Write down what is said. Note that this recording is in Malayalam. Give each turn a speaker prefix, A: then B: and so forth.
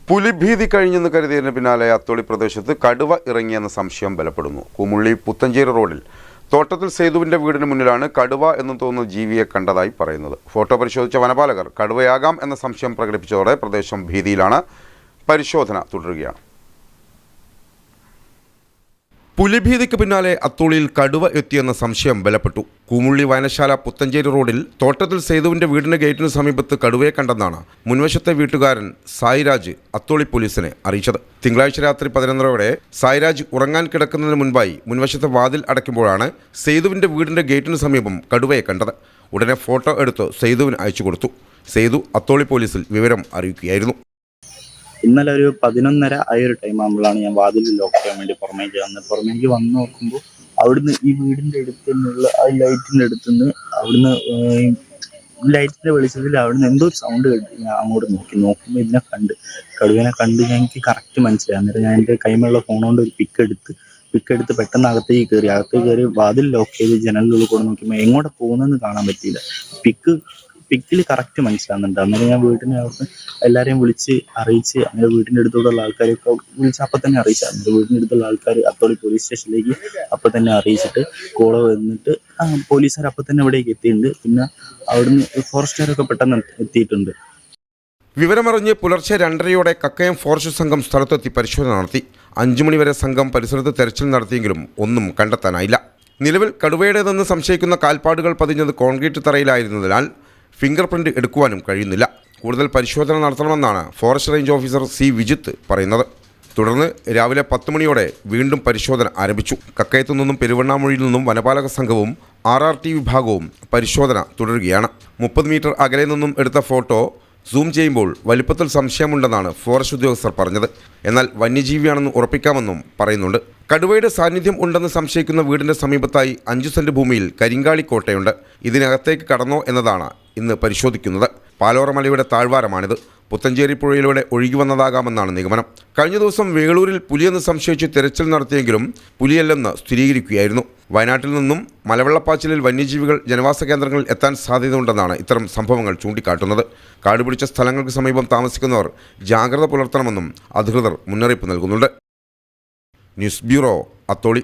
A: പുലിഭീതി കഴിഞ്ഞെന്ന് കരുതിയതിന് പിന്നാലെ അത്തോളി പ്രദേശത്ത് കടുവ ഇറങ്ങിയെന്ന സംശയം ബലപ്പെടുന്നു. കുമുള്ളി പുത്തഞ്ചേരി റോഡിൽ തോട്ടത്തിൽ സേതുവിന്റെ വീടിന് മുന്നിലാണ് കടുവ എന്ന് തോന്നുന്ന ജീവിയെ കണ്ടതായി പറയുന്നത്. ഫോട്ടോ പരിശോധിച്ച വനപാലകർ കടുവയാകാം എന്ന സംശയം പ്രകടിപ്പിച്ചതോടെ പ്രദേശം ഭീതിയിലാണ്. പരിശോധന തുടരുകയാണ്. പുലിഭീതിക്ക് പിന്നാലെ അത്തോളിയിൽ കടുവ എത്തിയെന്ന സംശയം ബലപ്പെട്ടു. കുമുള്ളി വയനശാല പുത്തഞ്ചേരി റോഡിൽ തോട്ടത്തിൽ സേതുവിന്റെ വീടിന്റെ ഗേറ്റിന് സമീപത്ത് കടുവയെ കണ്ടെന്നാണ് മുൻവശത്തെ വീട്ടുകാരൻ സായിരാജ് അത്തോളി പോലീസിനെ അറിയിച്ചത്. തിങ്കളാഴ്ച രാത്രി 11:30 സായിരാജ് ഉറങ്ങാൻ കിടക്കുന്നതിന് മുൻപായി മുൻവശത്തെ വാതിൽ അടയ്ക്കുമ്പോഴാണ് സേതുവിന്റെ വീടിന്റെ ഗേറ്റിന് സമീപം കടുവയെ കണ്ടത്. ഉടനെ ഫോട്ടോ എടുത്ത് സേതുവിന് അയച്ചു കൊടുത്തു. സേതു അത്തോളി പോലീസിൽ വിവരം അറിയിക്കുകയായിരുന്നു.
B: ഇന്നലെ ഒരു 11:30 ആ ഒരു ടൈം ആകുമ്പോഴാണ് ഞാൻ വാതിൽ ലോക്ക് ചെയ്യാൻ വേണ്ടി പുറമേക്ക് വന്ന് നോക്കുമ്പോൾ അവിടുന്ന് ഈ വീടിൻ്റെ അടുത്ത് നിന്നുള്ള ആ ലൈറ്റിൻ്റെ അടുത്തുനിന്ന് അവിടുന്ന് ലൈറ്റിൻ്റെ വെളിച്ചത്തിൽ അവിടുന്ന് എന്തോ ഒരു സൗണ്ട് കേട്ട് ഞാൻ അങ്ങോട്ട് നോക്കുമ്പോൾ ഇതിനെ കടുവനെ കണ്ട് എനിക്ക് കറക്റ്റ് മനസ്സിലായി. അന്നേരം ഞാൻ എൻ്റെ കൈമുള്ള ഫോൺ കൊണ്ട് ഒരു പിക്ക് എടുത്ത് പെട്ടെന്ന് അകത്തേക്ക് കയറി വാതിൽ ലോക്ക് ചെയ്ത് ജനലിനുള്ളിൽ കൂടെ നോക്കുമ്പോൾ എങ്ങോട്ട് പോകുന്നതെന്ന് കാണാൻ പറ്റിയില്ല. പിക്കിൽ കറക്റ്റ് മനസ്സിലാകുന്നുണ്ട്. അന്നേരം ഞാൻ വീട്ടിനകത്ത് എല്ലാവരെയും വിളിച്ച് അറിയിച്ച് അങ്ങനെ വീട്ടിൻ്റെ അടുത്തുള്ള ആൾക്കാരെയൊക്കെ വിളിച്ച് അപ്പം തന്നെ അറിയിച്ചായിരുന്നു. വീടിൻ്റെ അടുത്തുള്ള ആൾക്കാർ അത്തോളി പോലീസ് സ്റ്റേഷനിലേക്ക് അപ്പം തന്നെ അറിയിച്ചിട്ട് കോള് വന്നിട്ട് പോലീസുകാർ അപ്പം തന്നെ ഇവിടേക്ക് എത്തിയിട്ടുണ്ട്. പിന്നെ അവിടുന്ന് ഫോറസ്റ്റുകാരൊക്കെ പെട്ടെന്ന് എത്തിയിട്ടുണ്ട്.
A: വിവരമറിഞ്ഞ് പുലർച്ചെ 2:30 കക്കയം ഫോറസ്റ്റ് സംഘം സ്ഥലത്തെത്തി പരിശോധന നടത്തി. 5 മണി വരെ സംഘം പരിസരത്ത് തെരച്ചിൽ നടത്തിയെങ്കിലും ഒന്നും കണ്ടെത്താനായില്ല. നിലവിൽ കടുവയുടേതെന്ന് സംശയിക്കുന്ന കാൽപ്പാടുകൾ പതിഞ്ഞത് കോൺക്രീറ്റ് തറയിലായിരുന്നതിനാൽ ഫിംഗർ പ്രിന്റ് എടുക്കുവാനും കഴിയുന്നില്ല. കൂടുതൽ പരിശോധന നടത്തണമെന്നാണ് forest range officer C Vijith പറയുന്നത്. തുടർന്ന് രാവിലെ 10 മണിയോടെ വീണ്ടും പരിശോധന ആരംഭിച്ചു. കക്കയത്തു നിന്നും പെരുവണ്ണാമൊഴിയിൽ നിന്നും വനപാലക സംഘവും RRT വിഭാഗവും പരിശോധന തുടരുകയാണ്. 30 മീറ്റർ അകലെ നിന്നും എടുത്ത ഫോട്ടോ സൂം ചെയ്യുമ്പോൾ വലിപ്പത്തിൽ സംശയമുണ്ടെന്നാണ് ഫോറസ്റ്റ് ഉദ്യോഗസ്ഥർ പറഞ്ഞത്. എന്നാൽ വന്യജീവിയാണെന്ന് ഉറപ്പിക്കാമെന്നും പറയുന്നുണ്ട്. കടുവയുടെ സാന്നിധ്യം ഉണ്ടെന്ന് സംശയിക്കുന്ന വീടിൻ്റെ സമീപത്തായി 5 സെന്റ് ഭൂമിയിൽ കരിങ്കാളി കോട്ടയുണ്ട്. ഇതിനകത്തേക്ക് കടന്നോ എന്നതാണ് ഇന്ന് പരിശോധിക്കുന്നത്. പാലോറ മലയുടെ താഴ്വാരമാണിത്. പുത്തഞ്ചേരി പുഴയിലൂടെ ഒഴുകി വന്നതാകാമെന്നാണ് നിഗമനം. കഴിഞ്ഞ ദിവസം വേളൂരിൽ പുലിയെന്ന് സംശയിച്ച് തെരച്ചിൽ നടത്തിയെങ്കിലും പുലിയല്ലെന്ന് സ്ഥിരീകരിക്കുകയായിരുന്നു. വയനാട്ടിൽ നിന്നും മലവെള്ളപ്പാച്ചിലിൽ വന്യജീവികൾ ജനവാസ കേന്ദ്രങ്ങളിൽ എത്താൻ സാധ്യതയുണ്ടെന്നാണ് ഇത്തരം സംഭവങ്ങൾ ചൂണ്ടിക്കാട്ടുന്നത്. കാടുപിടിച്ച സ്ഥലങ്ങൾക്ക് സമീപം താമസിക്കുന്നവർ ജാഗ്രത പുലർത്തണമെന്നും അധികൃതർ മുന്നറിയിപ്പ് നൽകുന്നുണ്ട്. News bureau, Atholi.